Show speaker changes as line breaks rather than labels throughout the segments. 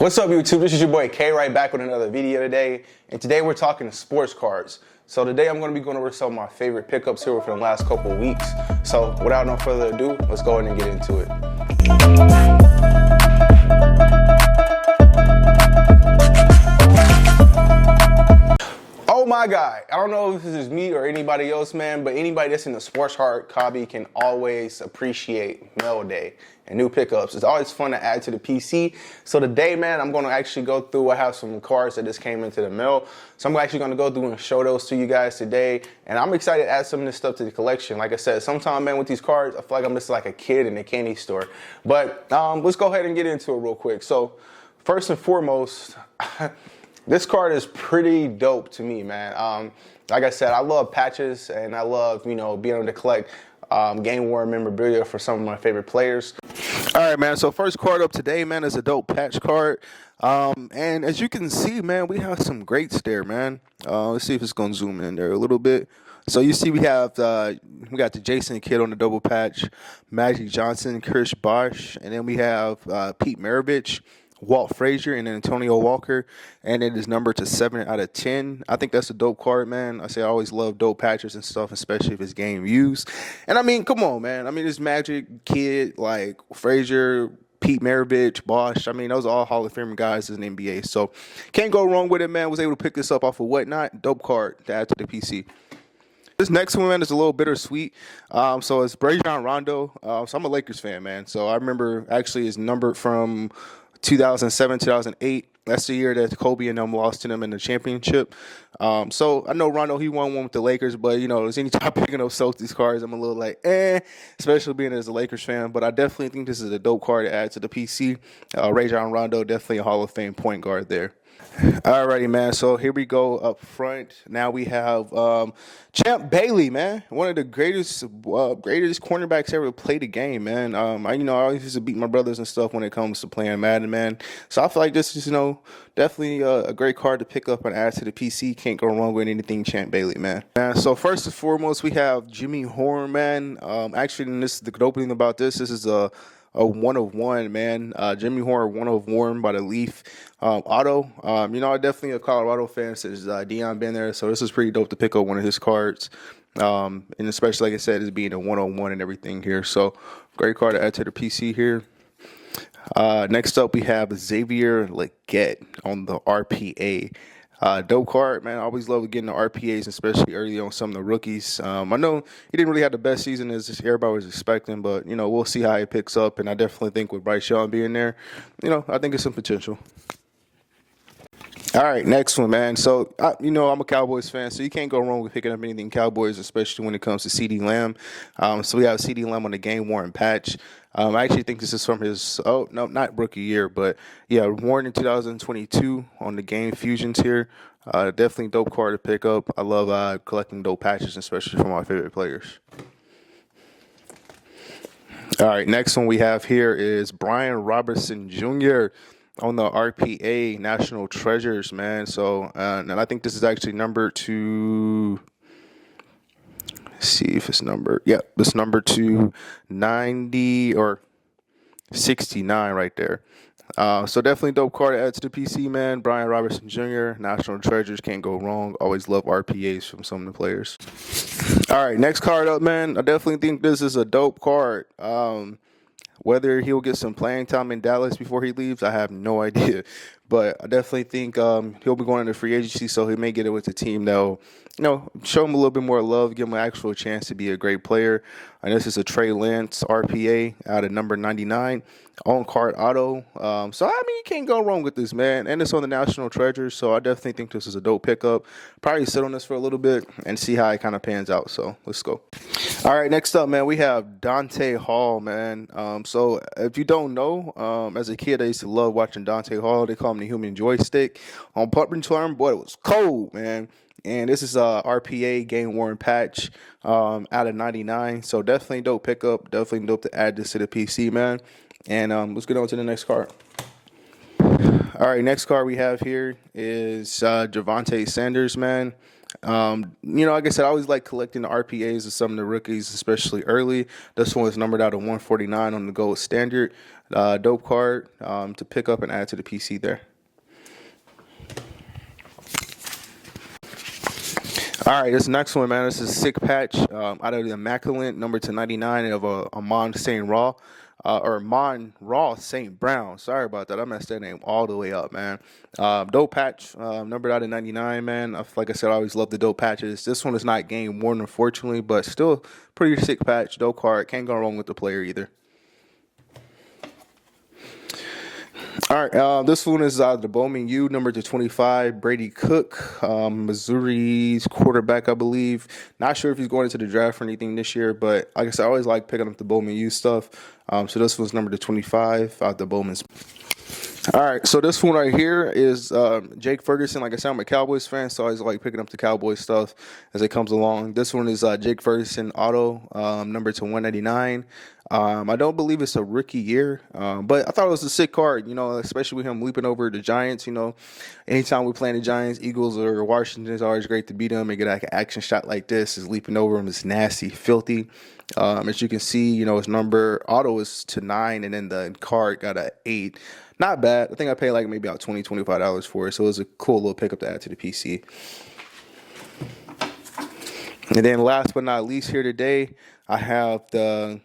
What's up, YouTube? This is your boy K right back with another video today. And today we're talking sports cards. So today I'm going to be going over some of my favorite pickups here for the last couple of weeks. So without no further ado, let's go ahead and get into it. Oh my God, I don't know if this is me or anybody else, man, but anybody that's in the sports card hobby can always appreciate mail day and new pickups. It's always fun to add to the PC. So today, man, I'm going to actually go through. I have some cards that just came into the mail. So I'm actually going to go through and show those to you guys today. And I'm excited to add some of this stuff to the collection. Like I said, sometimes, man, with these cards, I feel like I'm just like a kid in a candy store. But let's go ahead and get into it real quick. So first and foremost, this card is pretty dope to me, man. Like I said, I love patches and I love, being able to collect game-worn memorabilia for some of my favorite players. All right, man, so first card up today, man, is a dope patch card. And as you can see, man, we have some greats there, man. Let's see if it's going to zoom in there a little bit. So you see we got the Jason Kidd on the double patch, Magic Johnson, Chris Bosh, and then we have Pete Maravich, Walt Frazier, and then Antonio Walker, and it is numbered to 7 out of 10. I think that's a dope card, man. I always love dope patches and stuff, especially if it's game used. And I mean, come on, man. I mean, this Magic, Kidd, like Frazier, Pete Maravich, Bosh. I mean, those are all Hall of Fame guys in the NBA. So can't go wrong with it, man. Was able to pick this up off of Whatnot. Dope card to add to the PC. This next one, man, is a little bittersweet. So it's Rajon Rondo. So I'm a Lakers fan, man. So I remember actually it's numbered from 2007, 2008. That's the year that Kobe and them lost to them in the championship. So I know Rondo, he won one with the Lakers, but, anytime I'm picking up Celtics cards, I'm a little like, especially being as a Lakers fan. But I definitely think this is a dope card to add to the PC. Rajon Rondo, definitely a Hall of Fame point guard there. Alrighty, man. So here we go up front. Now we have Champ Bailey, man. One of the greatest cornerbacks ever played the game, man. I always used to beat my brothers and stuff when it comes to playing Madden, man. So I feel like this is, definitely a great card to pick up and add to the PC. Can't go wrong with anything Champ Bailey, man. So first and foremost, we have Jimmy Horn, man. Actually, the dope thing about this is a 1/1, man. Jimmy Horn, 1/1 by the Leaf auto. I'm definitely a Colorado fan since Deion been there, so this is pretty dope to pick up one of his cards. And especially, like I said, it's being a 1/1 and everything here. So great card to add to the PC here. Next up, we have Xavier Legette on the RPA. Dope card, man. I always love getting the RPAs, especially early on some of the rookies. I know he didn't really have the best season as everybody was expecting, but, we'll see how he picks up. And I definitely think with Bryce Young being there, I think it's some potential. All right, next one, man. So, I'm a Cowboys fan, so you can't go wrong with picking up anything Cowboys, especially when it comes to CeeDee Lamb. So we have CeeDee Lamb on the game-worn patch. I actually think this is from his, not rookie year, but, yeah, worn in 2022 on the game fusions here. Definitely dope card to pick up. I love collecting dope patches, especially for my favorite players. All right, next one we have here is Brian Robertson Jr. on the RPA National Treasures, man. So, and I think this is actually numbered to, let's see if it's numbered. Yeah, this numbered to 90 or 69 right there. So definitely dope card to add to the PC, man. Brian Robertson Jr., National Treasures, can't go wrong. Always love RPAs from some of the players. All right, next card up, man. I definitely think this is a dope card. Whether he'll get some playing time in Dallas before he leaves, I have no idea. But I definitely think he'll be going into free agency, so he may get it with the team that'll, show him a little bit more love, give him an actual chance to be a great player. And this is a Trey Lance RPA out of number 99, on card auto. So, you can't go wrong with this, man. And it's on the National Treasure, so I definitely think this is a dope pickup. Probably sit on this for a little bit and see how it kind of pans out. So, let's go. All right, next up, man, we have Dante Hall, man. So, if you don't know, as a kid, I used to love watching Dante Hall. They call him the human joystick. On punt return, boy, it was cold, man. And this is a RPA game-worn patch out of 99. So, definitely dope pickup. Definitely dope to add this to the PC, man. And let's get on to the next card. All right, next card we have here is Javonte Sanders, man. Like I said, I always like collecting the RPAs of some of the rookies, especially early. This one is numbered out of 149 on the gold standard. Dope card to pick up and add to the PC there. All right, this next one, man, this is a sick patch out of the Immaculate, number to 99 of Amon St. Raw. Or Mon Raw St. Brown. Sorry about that. I messed that name all the way up, man. Dope patch, numbered out of 99, man. Like I said, I always love the dope patches. This one is not game worn, unfortunately, but still pretty sick patch. Dope card. Can't go wrong with the player either. All right, this one is the Bowman U, number to 25, Brady Cook, Missouri's quarterback, I believe. Not sure if he's going into the draft or anything this year, but like I said, I always like picking up the Bowman U stuff. So this one's number to 25 out the Bowman's. All right, so this one right here is Jake Ferguson. Like I said, I'm a Cowboys fan, so I always like picking up the Cowboys stuff as it comes along. This one is Jake Ferguson auto, number to 199. I don't believe it's a rookie year, but I thought it was a sick card, especially with him leaping over the Giants. Anytime we play the Giants, Eagles, or Washington, it's always great to beat them and get like an action shot like this. Is leaping over him is nasty, filthy. As you can see, his number auto is to 9, and then the card got a 8. Not bad. I think I paid like maybe about $20, $25 for it, so it was a cool little pickup to add to the PC. And then last but not least here today, I have the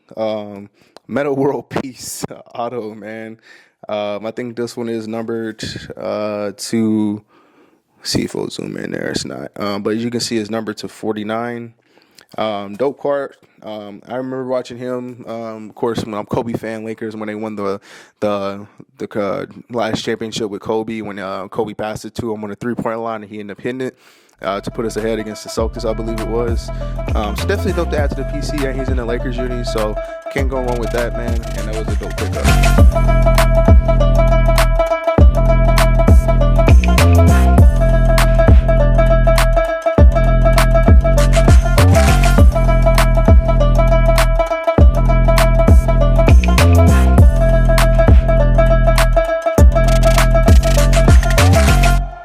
Metal World Peace auto, man. I think this one is numbered to, see if we'll zoom in there. It's not. But as you can see, it's numbered to 49. Dope card. I remember watching him, of course, when I'm Kobe fan, Lakers, when they won the last championship with Kobe, when Kobe passed it to him on the 3-point line and he ended up hitting it to put us ahead against the Celtics, I believe it was. So definitely dope to add to the PC, and he's in the Lakers uni, so can't go wrong with that, man. And that was a dope pickup.